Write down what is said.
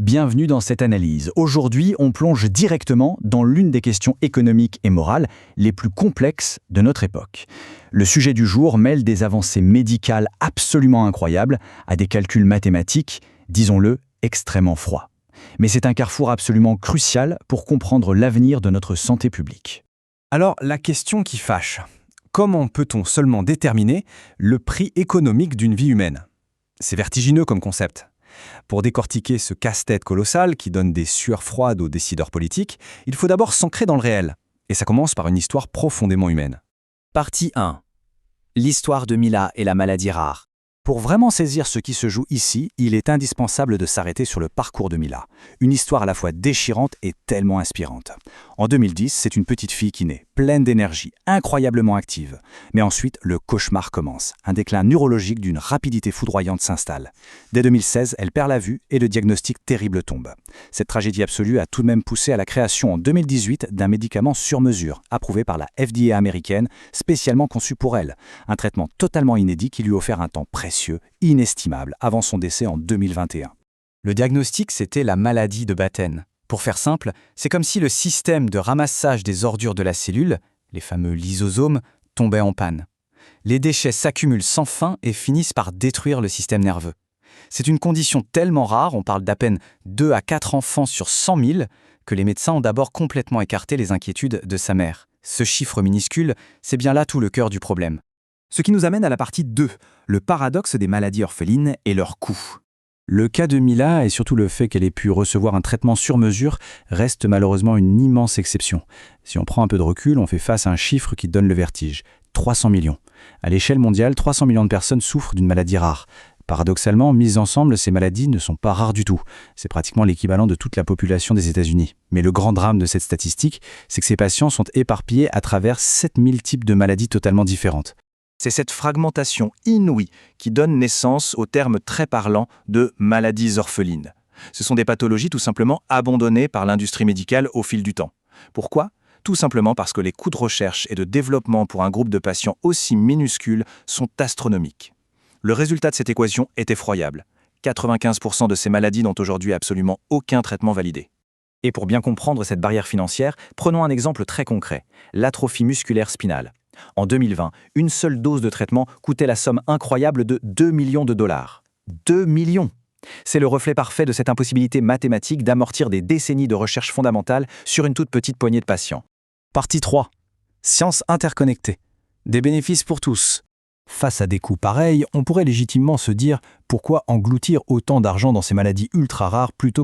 Bienvenue dans cette analyse. Aujourd'hui, on plonge directement dans l'une des questions économiques et morales les plus complexes de notre époque. Le sujet du jour mêle des avancées médicales absolument incroyables à des calculs mathématiques, disons-le, extrêmement froids. Mais c'est un carrefour absolument crucial pour comprendre l'avenir de notre santé publique. Alors, la question qui fâche. Comment peut-on seulement déterminer le prix économique d'une vie humaine? C'est vertigineux comme concept. Pour décortiquer ce casse-tête colossal qui donne des sueurs froides aux décideurs politiques, il faut d'abord s'ancrer dans le réel. Et ça commence par une histoire profondément humaine. Partie 1. L'histoire de Mila et la maladie rare. Pour vraiment saisir ce qui se joue ici, il est indispensable de s'arrêter sur le parcours de Mila. Une histoire à la fois déchirante et tellement inspirante. En 2010, c'est une petite fille qui naît, pleine d'énergie, incroyablement active. Mais ensuite, le cauchemar commence. Un déclin neurologique d'une rapidité foudroyante s'installe. Dès 2016, elle perd la vue et le diagnostic terrible tombe. Cette tragédie absolue a tout de même poussé à la création en 2018 d'un médicament sur mesure, approuvé par la FDA américaine, spécialement conçu pour elle. Un traitement totalement inédit qui lui offert un temps précieux, inestimable, avant son décès en 2021. Le diagnostic, c'était la maladie de Batten. Pour faire simple, c'est comme si le système de ramassage des ordures de la cellule, les fameux lysosomes, tombait en panne. Les déchets s'accumulent sans fin et finissent par détruire le système nerveux. C'est une condition tellement rare, on parle d'à peine 2 à 4 enfants sur 100 000, que les médecins ont d'abord complètement écarté les inquiétudes de sa mère. Ce chiffre minuscule, c'est bien là tout le cœur du problème. Ce qui nous amène à la partie 2, le paradoxe des maladies orphelines et leur coût. Le cas de Mila et surtout le fait qu'elle ait pu recevoir un traitement sur mesure reste malheureusement une immense exception. Si on prend un peu de recul, on fait face à un chiffre qui donne le vertige. 300 millions. À l'échelle mondiale, 300 millions de personnes souffrent d'une maladie rare. Paradoxalement, mises ensemble, ces maladies ne sont pas rares du tout. C'est pratiquement l'équivalent de toute la population des États-Unis. Mais le grand drame de cette statistique, c'est que ces patients sont éparpillés à travers 7000 types de maladies totalement différentes. C'est cette fragmentation inouïe qui donne naissance au terme très parlant de maladies orphelines. Ce sont des pathologies tout simplement abandonnées par l'industrie médicale au fil du temps. Pourquoi ? Tout simplement parce que les coûts de recherche et de développement pour un groupe de patients aussi minuscules sont astronomiques. Le résultat de cette équation est effroyable. 95% de ces maladies n'ont aujourd'hui absolument aucun traitement validé. Et pour bien comprendre cette barrière financière, prenons un exemple très concret, l'atrophie musculaire spinale. En 2020, une seule dose de traitement coûtait la somme incroyable de 2 millions de dollars. 2 millions! C'est le reflet parfait de cette impossibilité mathématique d'amortir des décennies de recherche fondamentale sur une toute petite poignée de patients. Partie 3. Science interconnectée. Des bénéfices pour tous. Face à des coûts pareils, on pourrait légitimement se dire pourquoi engloutir autant d'argent dans ces maladies ultra rares plutôt que